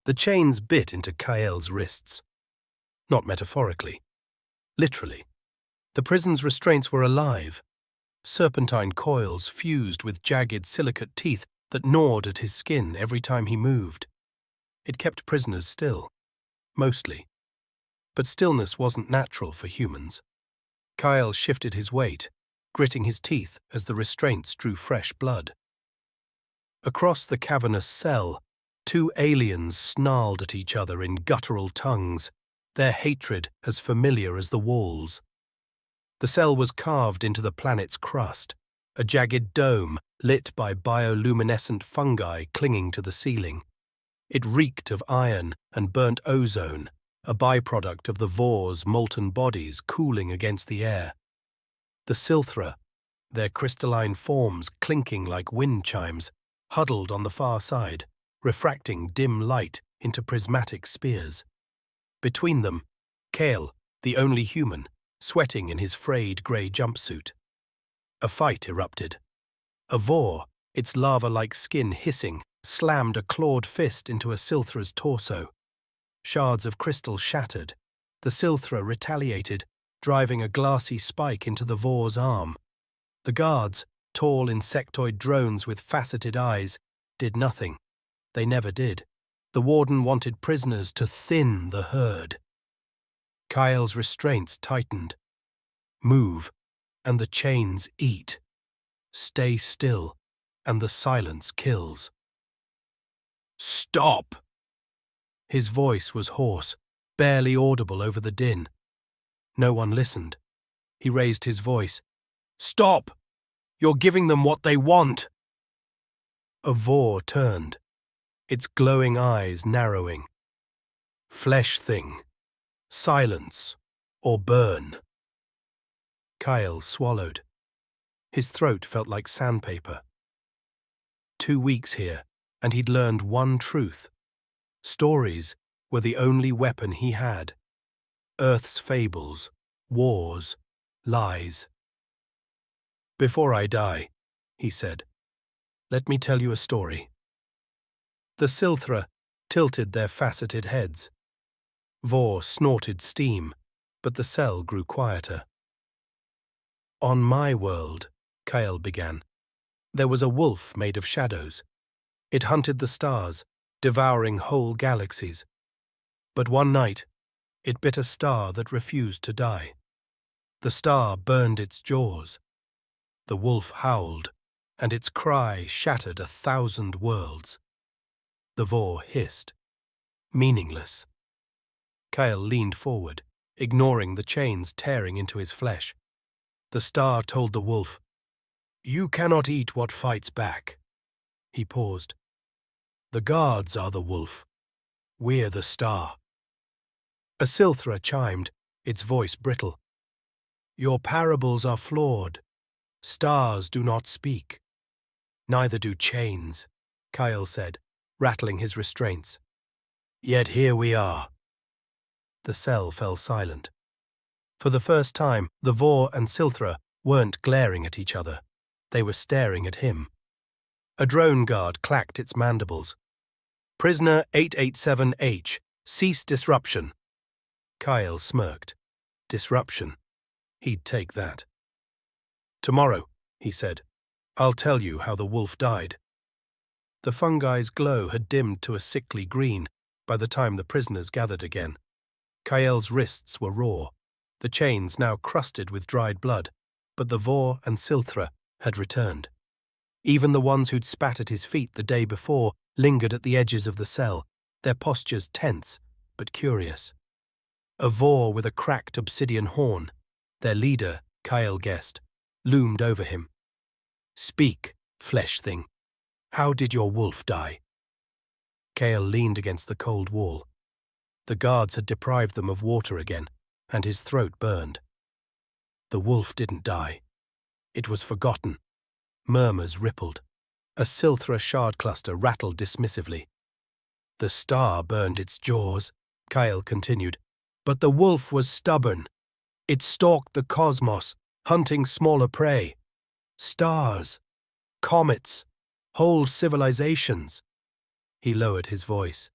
The chains bit into Kael's wrists. Not metaphorically. Literally. The prison's restraints were alive. Serpentine coils fused with jagged silicate teeth that gnawed at his skin every time he moved. It kept prisoners still. Mostly. But stillness wasn't natural for humans. Kael shifted his weight, gritting his teeth as the restraints drew fresh blood. Across the cavernous cell, two aliens snarled at each other in guttural tongues, their hatred as familiar as the walls. The cell was carved into the planet's crust, a jagged dome lit by bioluminescent fungi clinging to the ceiling. It reeked of iron and burnt ozone, a byproduct of the Vor's molten bodies cooling against the air. The Silthra, their crystalline forms clinking like wind chimes, huddled on the far side, refracting dim light into prismatic spears. Between them, Kael, the only human, sweating in his frayed grey jumpsuit. A fight erupted. A Vor, its lava-like skin hissing, slammed a clawed fist into a Silthra's torso. Shards of crystal shattered. The Silthra retaliated, driving a glassy spike into the Vor's arm. The guards, tall insectoid drones with faceted eyes, did nothing. They never did. The warden wanted prisoners to thin the herd. Kael's restraints tightened. Move, and the chains eat. Stay still, and the silence kills. Stop! His voice was hoarse, barely audible over the din. No one listened. He raised his voice. Stop! You're giving them what they want! A Vor turned, its glowing eyes narrowing. Flesh thing. Silence or burn. Kael swallowed. His throat felt like sandpaper. 2 weeks here, and he'd learned one truth. Stories were the only weapon he had. Earth's fables, wars, lies. Before I die, he said, let me tell you a story. The Silthra tilted their faceted heads. Vor snorted steam, but the cell grew quieter. On my world, Kael began, there was a wolf made of shadows. It hunted the stars, devouring whole galaxies. But one night, it bit a star that refused to die. The star burned its jaws. The wolf howled, and its cry shattered 1,000 worlds. The Vor hissed. Meaningless. Kael leaned forward, ignoring the chains tearing into his flesh. The star told the wolf, You cannot eat what fights back. He paused. The guards are the wolf. We're the star. A Silthra chimed, its voice brittle. Your parables are flawed. Stars do not speak. Neither do chains, Kael said, rattling his restraints. Yet here we are. The cell fell silent. For the first time, the Vor and Silthra weren't glaring at each other. They were staring at him. A drone guard clacked its mandibles. Prisoner 887H, cease disruption. Kael smirked. Disruption. He'd take that. Tomorrow, he said, I'll tell you how the wolf died. The fungi's glow had dimmed to a sickly green by the time the prisoners gathered again. Kael's wrists were raw, the chains now crusted with dried blood, but the Vor and Silthra had returned. Even the ones who'd spat at his feet the day before lingered at the edges of the cell, their postures tense but curious. A Vor with a cracked obsidian horn, their leader, Kael guessed, loomed over him. Speak, flesh thing. How did your wolf die? Kael leaned against the cold wall. The guards had deprived them of water again, and his throat burned. The wolf didn't die. It was forgotten. Murmurs rippled. A Silthra shard cluster rattled dismissively. The star burned its jaws, Kael continued, but the wolf was stubborn. It stalked the cosmos, hunting smaller prey. Stars, comets, whole civilizations. He lowered his voice.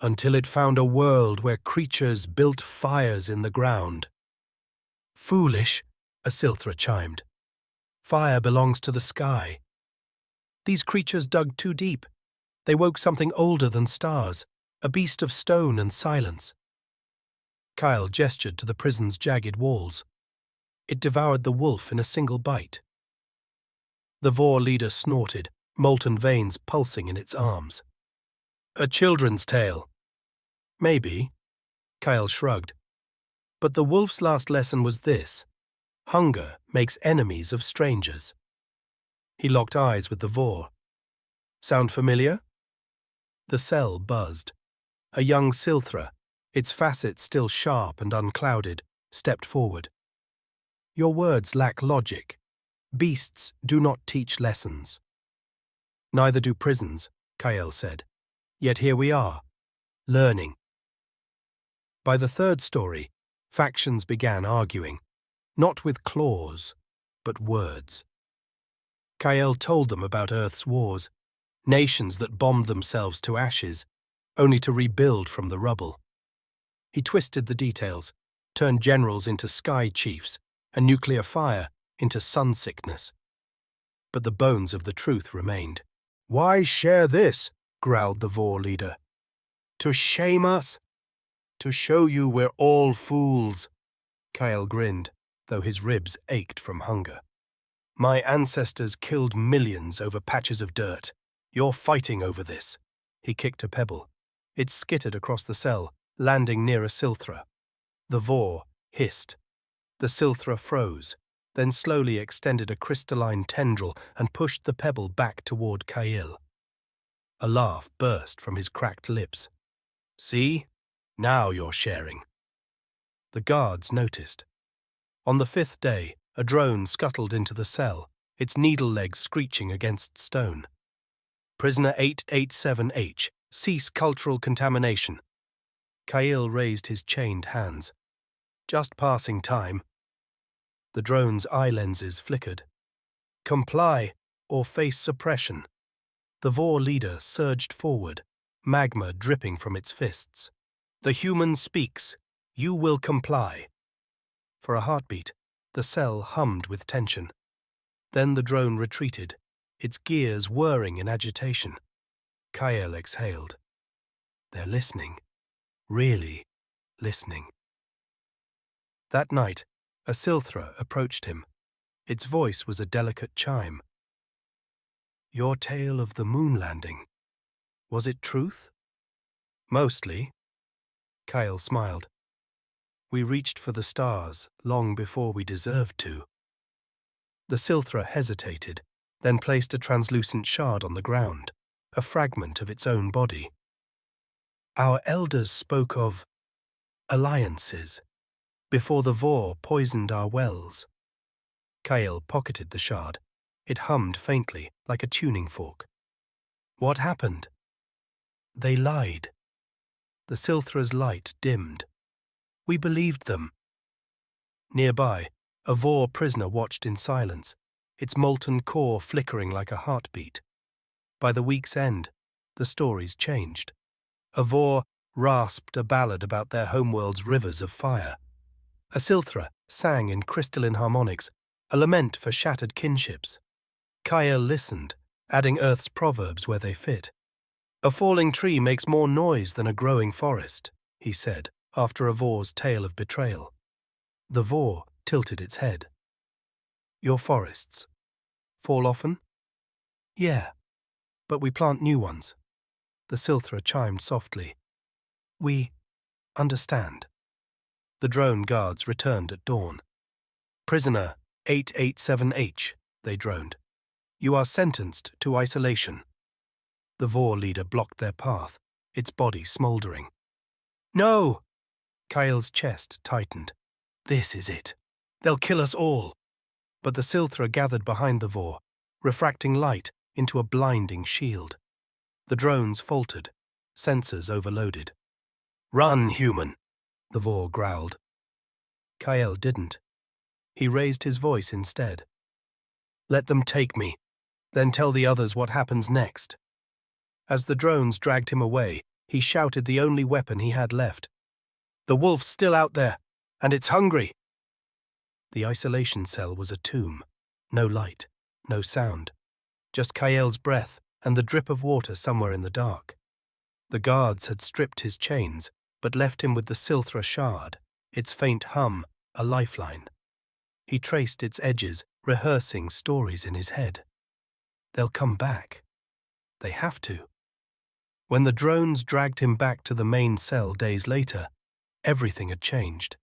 until it found a world where creatures built fires in the ground. Foolish, a Silthra chimed. Fire belongs to the sky. These creatures dug too deep. They woke something older than stars, a beast of stone and silence. Kyle gestured to the prison's jagged walls. It devoured the wolf in a single bite. The Vor leader snorted, molten veins pulsing in its arms. A children's tale. Maybe, Kyle shrugged. But the wolf's last lesson was this: hunger makes enemies of strangers. He locked eyes with the Vor. Sound familiar? The cell buzzed. A young Silthra, its facets still sharp and unclouded, stepped forward. Your words lack logic. Beasts do not teach lessons. Neither do prisons, Kael said. Yet here we are, learning. By the third story, factions began arguing, not with claws, but words. Kael told them about Earth's wars, nations that bombed themselves to ashes, only to rebuild from the rubble. He twisted the details, turned generals into sky chiefs, and nuclear fire into sun sickness. But the bones of the truth remained. Why share this? Growled the Vor leader. To shame us? To show you we're all fools. Kyle grinned, though his ribs ached from hunger. My ancestors killed millions over patches of dirt. You're fighting over this. He kicked a pebble. It skittered across the cell, landing near a Silthra. The Vor hissed. The Silthra froze, then slowly extended a crystalline tendril and pushed the pebble back toward Kail. A laugh burst from his cracked lips. See? Now you're sharing. The guards noticed. On the fifth day, a drone scuttled into the cell, its needle legs screeching against stone. Prisoner 887H, cease cultural contamination. Kail raised his chained hands. Just passing time. The drone's eye lenses flickered. Comply or face suppression. The Vor leader surged forward, magma dripping from its fists. The human speaks. You will comply. For a heartbeat, the cell hummed with tension. Then the drone retreated, its gears whirring in agitation. Kael exhaled. They're listening. Really listening. That night, a Silthra approached him. Its voice was a delicate chime. Your tale of the moon landing. Was it truth? Mostly. Kyle smiled. We reached for the stars long before we deserved to. The Silthra hesitated, then placed a translucent shard on the ground, a fragment of its own body. Our elders spoke of alliances, before the Vor poisoned our wells. Kyle pocketed the shard. It hummed faintly, like a tuning fork. What happened? They lied. The Silthra's light dimmed. We believed them. Nearby, a Vor prisoner watched in silence, its molten core flickering like a heartbeat. By the week's end, the stories changed. A Vor rasped a ballad about their homeworld's rivers of fire. A Silthra sang in crystalline harmonics, a lament for shattered kinships. Kyle listened, adding Earth's proverbs where they fit. A falling tree makes more noise than a growing forest, he said, after a Vor's tale of betrayal. The Vor tilted its head. Your forests fall often? Yeah, but we plant new ones. The Silthra chimed softly. We understand. The drone guards returned at dawn. Prisoner 887H, they droned. You are sentenced to isolation. The Vor leader blocked their path, its body smoldering. No! Kyle's chest tightened. This is it. They'll kill us all. But the Silthra gathered behind the Vor, refracting light into a blinding shield. The drones faltered, sensors overloaded. Run, human! The Vor growled. Kyle didn't. He raised his voice instead. Let them take me, then tell the others what happens next. As the drones dragged him away, He shouted the only weapon he had left. "The wolf's still out there, and it's hungry!" The isolation cell was a tomb. No light, no sound. Just Kael's breath and the drip of water somewhere in the dark. The guards had stripped his chains, but left him with the Silthra shard, its faint hum a lifeline. He traced its edges, rehearsing stories in his head. They'll come back. They have to. When the drones dragged him back to the main cell days later, everything had changed.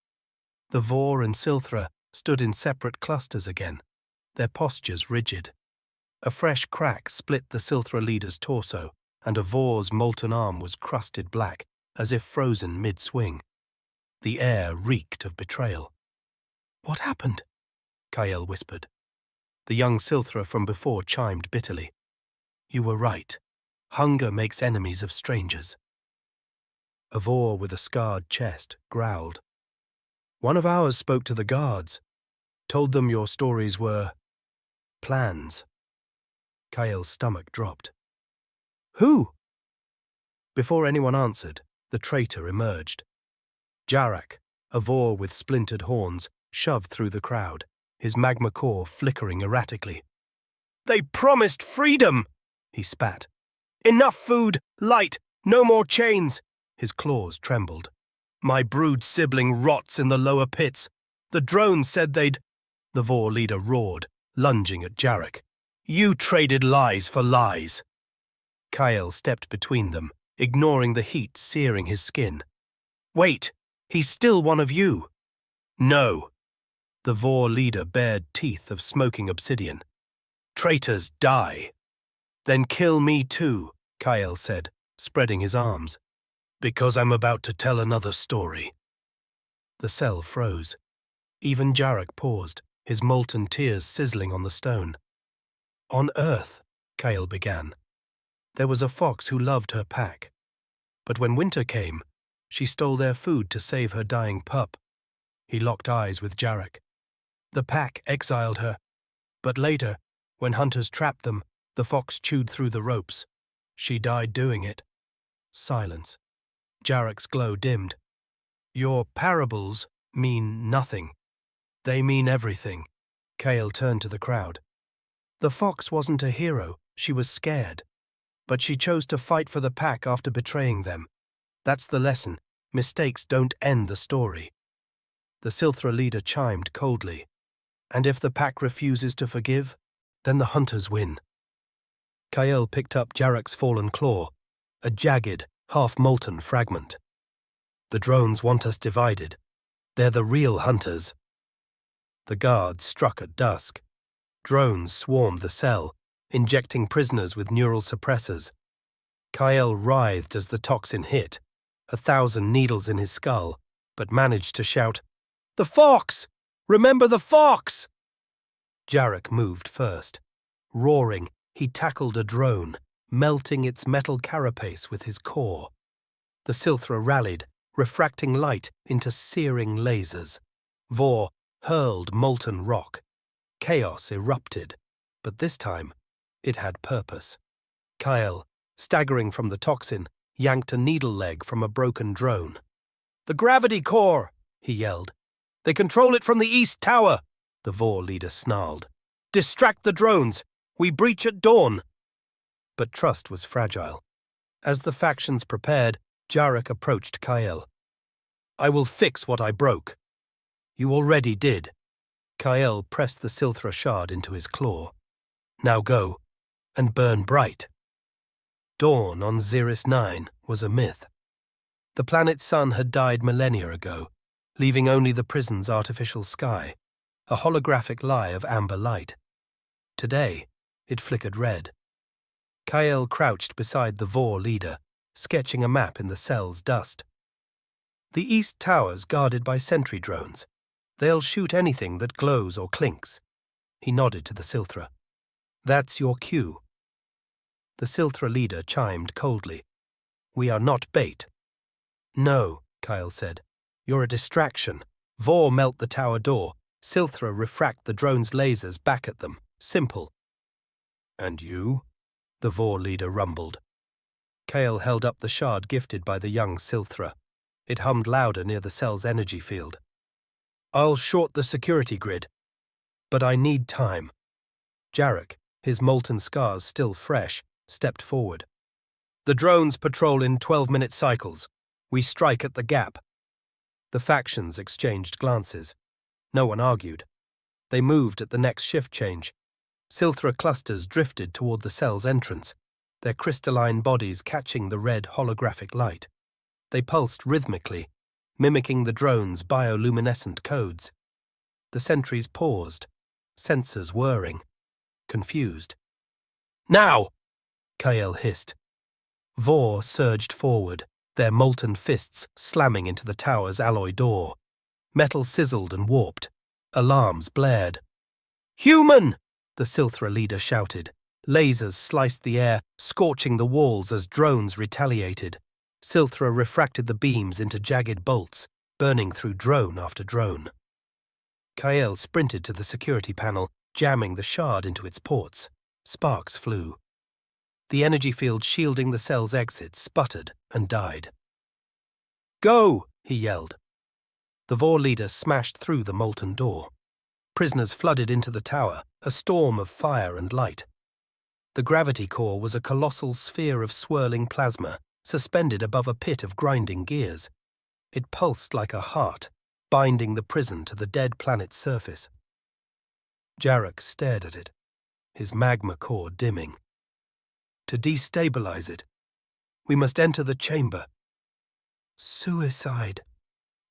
The Vor and Silthra stood in separate clusters again, their postures rigid. A fresh crack split the Silthra leader's torso, and a Vor's molten arm was crusted black, as if frozen mid-swing. The air reeked of betrayal. "What happened?" Kael whispered. The young Silthra from before chimed bitterly. "You were right. Hunger makes enemies of strangers." A Vor with a scarred chest growled. "One of ours spoke to the guards, told them your stories were plans." Kael's stomach dropped. "Who?" Before anyone answered, the traitor emerged. Jarak, a Vor with splintered horns, shoved through the crowd, his magma core flickering erratically. "They promised freedom!" he spat. "Enough food, light, no more chains!" His claws trembled. "My brood sibling rots in the lower pits. The drones said they'd—" The Vor leader roared, lunging at Jarak. "You traded lies for lies!" Kael stepped between them, ignoring the heat searing his skin. "Wait, he's still one of you." "No." The Vor leader bared teeth of smoking obsidian. "Traitors die." "Then kill me too," Kael said, spreading his arms. "Because I'm about to tell another story." The cell froze. Even Jarak paused, his molten tears sizzling on the stone. "On Earth," Kael began, "there was a fox who loved her pack. But when winter came, she stole their food to save her dying pup." He locked eyes with Jarak. "The pack exiled her. But later, when hunters trapped them, the fox chewed through the ropes. She died doing it." Silence. Jarak's glow dimmed. "Your parables mean nothing. They mean everything." Kael turned to the crowd. "The fox wasn't a hero, she was scared. But she chose to fight for the pack after betraying them. That's the lesson. Mistakes don't end the story." The Silthra leader chimed coldly. "And if the pack refuses to forgive, then the hunters win." Kael picked up Jarak's fallen claw, a jagged, half-molten fragment. "The drones want us divided. They're the real hunters." The guards struck at dusk. Drones swarmed the cell, injecting prisoners with neural suppressors. Kael writhed as the toxin hit, 1,000 needles in his skull, but managed to shout, "The fox! Remember the fox!" Jarak moved first. Roaring, he tackled a drone, melting its metal carapace with his core. The Silthra rallied, refracting light into searing lasers. Vor hurled molten rock. Chaos erupted, but this time it had purpose. Kael, staggering from the toxin, yanked a needle leg from a broken drone. "The gravity core!" he yelled. "They control it from the east tower!" The Vor leader snarled. "Distract the drones! We breach at dawn!" But trust was fragile. As the factions prepared, Jarak approached Kael. "I will fix what I broke." "You already did." Kael pressed the Silthra shard into his claw. "Now go, and burn bright." Dawn on Xeris 9 was a myth. The planet's sun had died millennia ago, leaving only the prison's artificial sky, a holographic lie of amber light. Today, it flickered red. Kael crouched beside the Vor leader, sketching a map in the cell's dust. "The east tower's guarded by sentry drones. They'll shoot anything that glows or clinks." He nodded to the Silthra. "That's your cue." The Silthra leader chimed coldly. "We are not bait." "No," Kael said. "You're a distraction. Vor melt the tower door. Silthra refract the drone's lasers back at them. Simple." "And you?" the Vor leader rumbled. Kale held up the shard gifted by the young Silthra. It hummed louder near the cell's energy field. I'll short the security grid, but I need time. Jarek, his molten scars still fresh, stepped forward. The drones patrol in 12-minute cycles. We strike at the gap. The factions exchanged glances. No one argued. They moved at the next shift change. Silthra clusters drifted toward the cell's entrance, their crystalline bodies catching the red holographic light. They pulsed rhythmically, mimicking the drone's bioluminescent codes. The sentries paused, sensors whirring, confused. Now! Kael hissed. Vor surged forward, their molten fists slamming into the tower's alloy door. Metal sizzled and warped. Alarms blared. Human! The Silthra leader shouted. Lasers sliced the air, scorching the walls as drones retaliated. Silthra refracted the beams into jagged bolts, burning through drone after drone. Kael sprinted to the security panel, jamming the shard into its ports. Sparks flew. The energy field shielding the cell's exit sputtered and died. Go! He yelled. The Vor leader smashed through the molten door. Prisoners flooded into the tower, a storm of fire and light. The gravity core was a colossal sphere of swirling plasma, suspended above a pit of grinding gears. It pulsed like a heart, binding the prison to the dead planet's surface. Jarek stared at it, his magma core dimming. To destabilize it, we must enter the chamber. Suicide,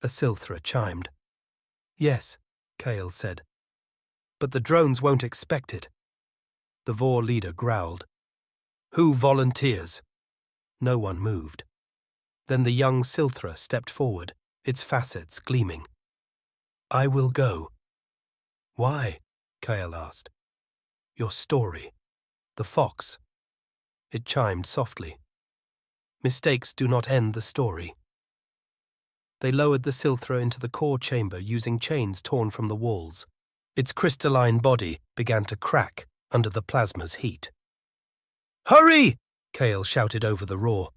a Silthra chimed. Yes, Kael said. But the drones won't expect it. The Vor leader growled. Who volunteers? No one moved. Then the young Silthra stepped forward, its facets gleaming. I will go. Why? Kael asked. Your story. The fox. It chimed softly. Mistakes do not end the story. They lowered the Silthra into the core chamber using chains torn from the walls. Its crystalline body began to crack under the plasma's heat. Hurry! Kael shouted over the roar.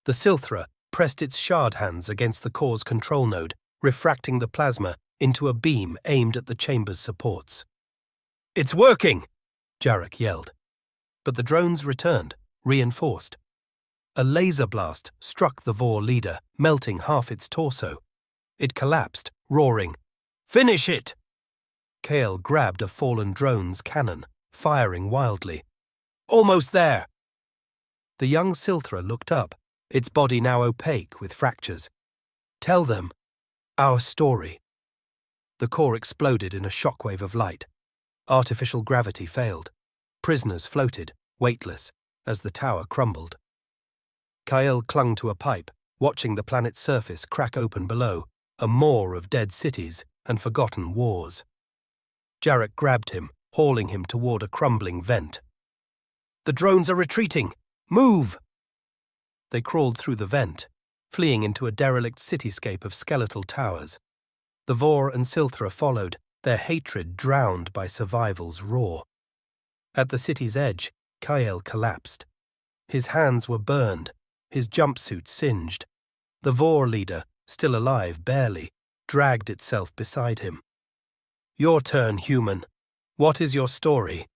The Silthra pressed its shard hands against the core's control node, refracting the plasma into a beam aimed at the chamber's supports. It's working! Jarek yelled. But the drones returned, reinforced. A laser blast struck the Vor leader, melting half its torso. It collapsed, roaring, Finish it! Kael grabbed a fallen drone's cannon, firing wildly. Almost there! The young Silthra looked up, its body now opaque with fractures. Tell them our story. The core exploded in a shockwave of light. Artificial gravity failed. Prisoners floated, weightless, as the tower crumbled. Kael clung to a pipe, watching the planet's surface crack open below, a maw of dead cities and forgotten wars. Jarek grabbed him, hauling him toward a crumbling vent. The drones are retreating! Move! They crawled through the vent, fleeing into a derelict cityscape of skeletal towers. The Vor and Silthra followed, their hatred drowned by survival's roar. At the city's edge, Kael collapsed. His hands were burned, his jumpsuit singed. The Vor leader, still alive barely, dragged itself beside him. Your turn, human. What is your story?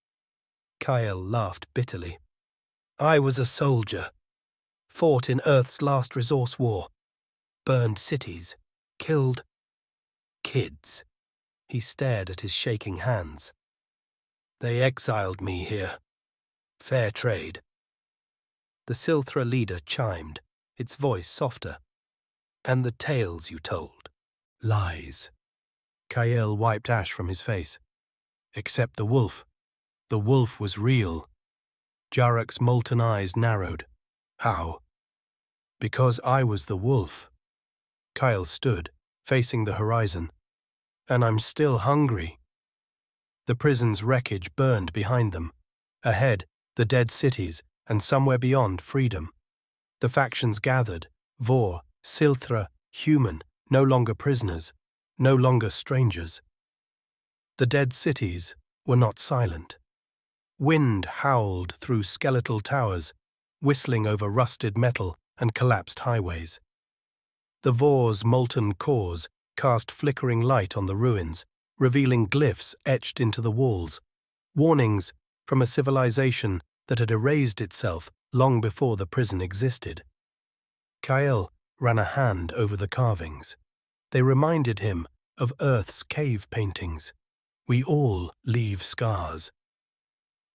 Kael laughed bitterly. I was a soldier. Fought in Earth's last resource war. Burned cities. Killed kids. He stared at his shaking hands. They exiled me here. Fair trade. The Silthra leader chimed, its voice softer. And the tales you told. Lies. Kael wiped ash from his face. Except the wolf. The wolf was real. Jarek's molten eyes narrowed. How? Because I was the wolf. Kael stood, facing the horizon. And I'm still hungry. The prison's wreckage burned behind them. Ahead, the dead cities, and somewhere beyond, freedom. The factions gathered, Vor, Silthra, human, no longer prisoners, no longer strangers. The dead cities were not silent. Wind howled through skeletal towers, whistling over rusted metal and collapsed highways. The Vor's molten cores cast flickering light on the ruins, revealing glyphs etched into the walls, warnings from a civilization that had erased itself long before the prison existed. Kyle ran a hand over the carvings. They reminded him of Earth's cave paintings. We all leave scars.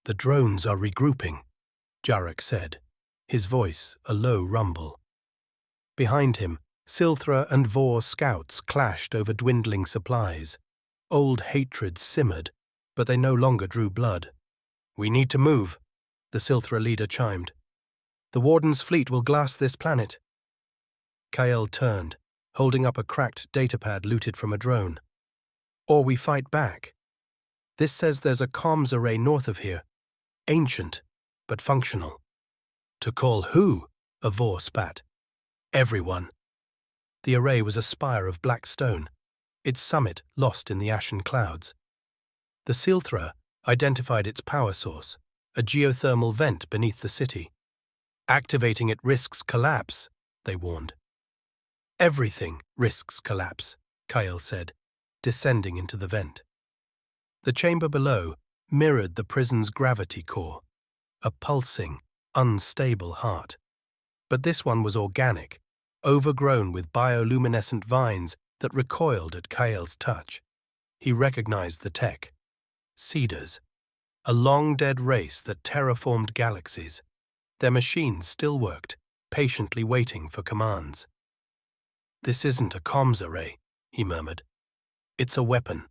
The drones are regrouping, Jarek said, his voice a low rumble. Behind him, Silthra and Vor scouts clashed over dwindling supplies. Old hatred simmered, but they no longer drew blood. We need to move, the Silthra leader chimed. The Warden's fleet will glass this planet. Kyle turned, holding up a cracked datapad looted from a drone. Or we fight back. This says there's a comms array north of here. Ancient, but functional. To call who? A Vor spat. Everyone. The array was a spire of black stone, its summit lost in the ashen clouds. The Silthra identified its power source, a geothermal vent beneath the city. Activating it risks collapse, they warned. Everything risks collapse, Kyle said, descending into the vent. The chamber below mirrored the prison's gravity core, a pulsing, unstable heart. But this one was organic, overgrown with bioluminescent vines that recoiled at Kyle's touch. He recognized the tech. Cedars, a long-dead race that terraformed galaxies. Their machines still worked, patiently waiting for commands. This isn't a comms array, he murmured. It's a weapon.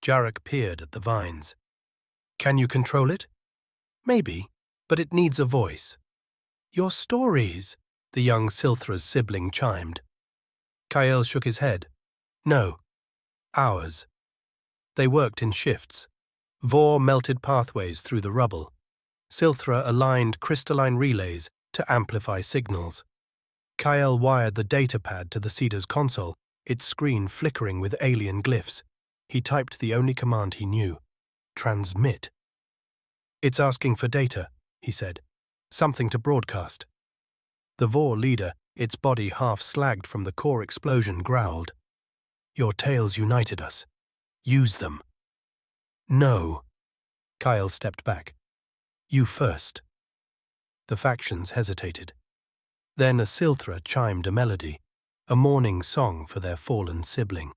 Jarek peered at the vines. Can you control it? Maybe, but it needs a voice. Your stories, the young Silthra's sibling chimed. Kyle shook his head. No. Ours. They worked in shifts. Vor melted pathways through the rubble. Silthra aligned crystalline relays to amplify signals. Kyle wired the datapad to the Cedar's console, its screen flickering with alien glyphs. He typed the only command he knew. Transmit. It's asking for data, he said. Something to broadcast. The Vor leader, its body half slagged from the core explosion, growled. Your tales united us. Use them. No. Kyle stepped back. You first. The factions hesitated. Then a Silthra chimed a melody, a mourning song for their fallen sibling.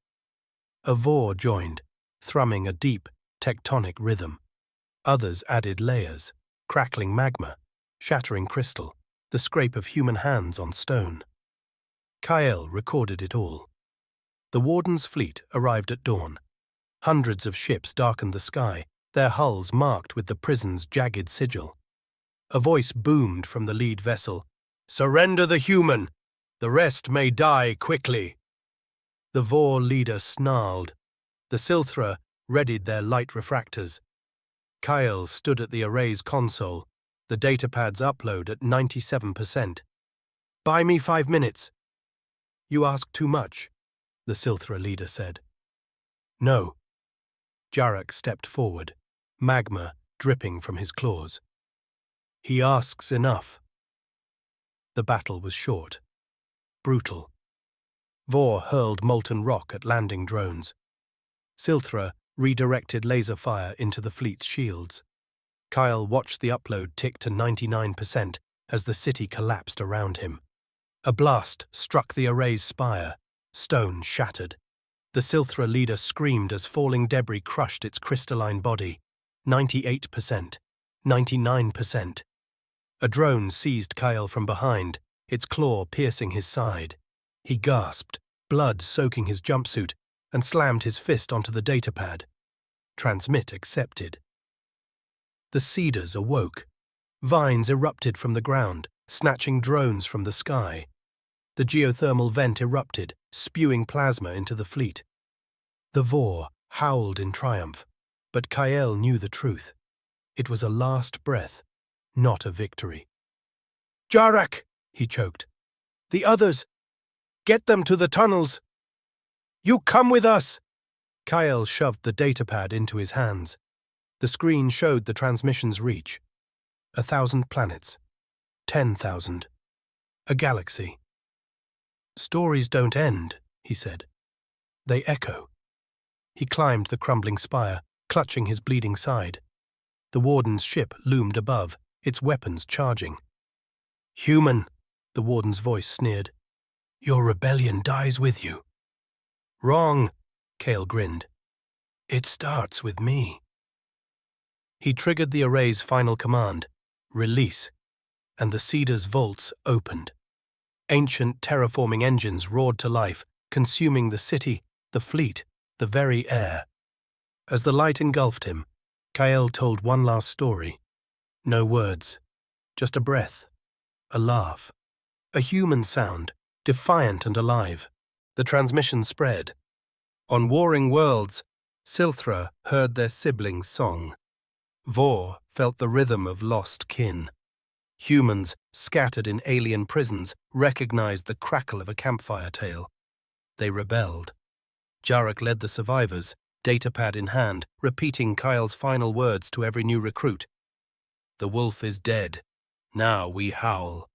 A Vor joined, thrumming a deep, tectonic rhythm. Others added layers, crackling magma, shattering crystal, the scrape of human hands on stone. Kyle recorded it all. The Warden's fleet arrived at dawn. Hundreds of ships darkened the sky, their hulls marked with the prison's jagged sigil. A voice boomed from the lead vessel. Surrender the human! The rest may die quickly. The Vor leader snarled. The Silthra readied their light refractors. Kyle stood at the array's console, the datapad's upload at 97%. Buy me 5 minutes. You ask too much, the Silthra leader said. No. Jarek stepped forward, magma dripping from his claws. He asks enough. The battle was short, brutal. Vor hurled molten rock at landing drones. Silthra redirected laser fire into the fleet's shields. Kyle watched the upload tick to 99% as the city collapsed around him. A blast struck the array's spire. Stone shattered. The Silthra leader screamed as falling debris crushed its crystalline body. 98%. 99%. A drone seized Kyle from behind, its claw piercing his side. He gasped, blood soaking his jumpsuit, and slammed his fist onto the datapad. Transmit accepted. The cedars awoke. Vines erupted from the ground, snatching drones from the sky. The geothermal vent erupted, spewing plasma into the fleet. The Vor howled in triumph, but Kyle knew the truth. It was a last breath, not a victory. Jarek, he choked. The others! Get them to the tunnels! You come with us! Kyle shoved the datapad into his hands. The screen showed the transmission's reach. 1,000 planets. 10,000. A galaxy. Stories don't end, he said. They echo. He climbed the crumbling spire, clutching his bleeding side. The warden's ship loomed above, its weapons charging. Human, the warden's voice sneered. Your rebellion dies with you. Wrong, Kale grinned. It starts with me. He triggered the array's final command, release, and the Cedar's vaults opened. Ancient terraforming engines roared to life, consuming the city, the fleet, the very air. As the light engulfed him, Kael told one last story. No words, just a breath, a laugh, a human sound, defiant and alive. The transmission spread. On warring worlds, Silthra heard their siblings' song. Vor felt the rhythm of lost kin. Humans, scattered in alien prisons, recognized the crackle of a campfire tale. They rebelled. Jarek led the survivors, datapad in hand, repeating Kyle's final words to every new recruit. The wolf is dead. Now we howl.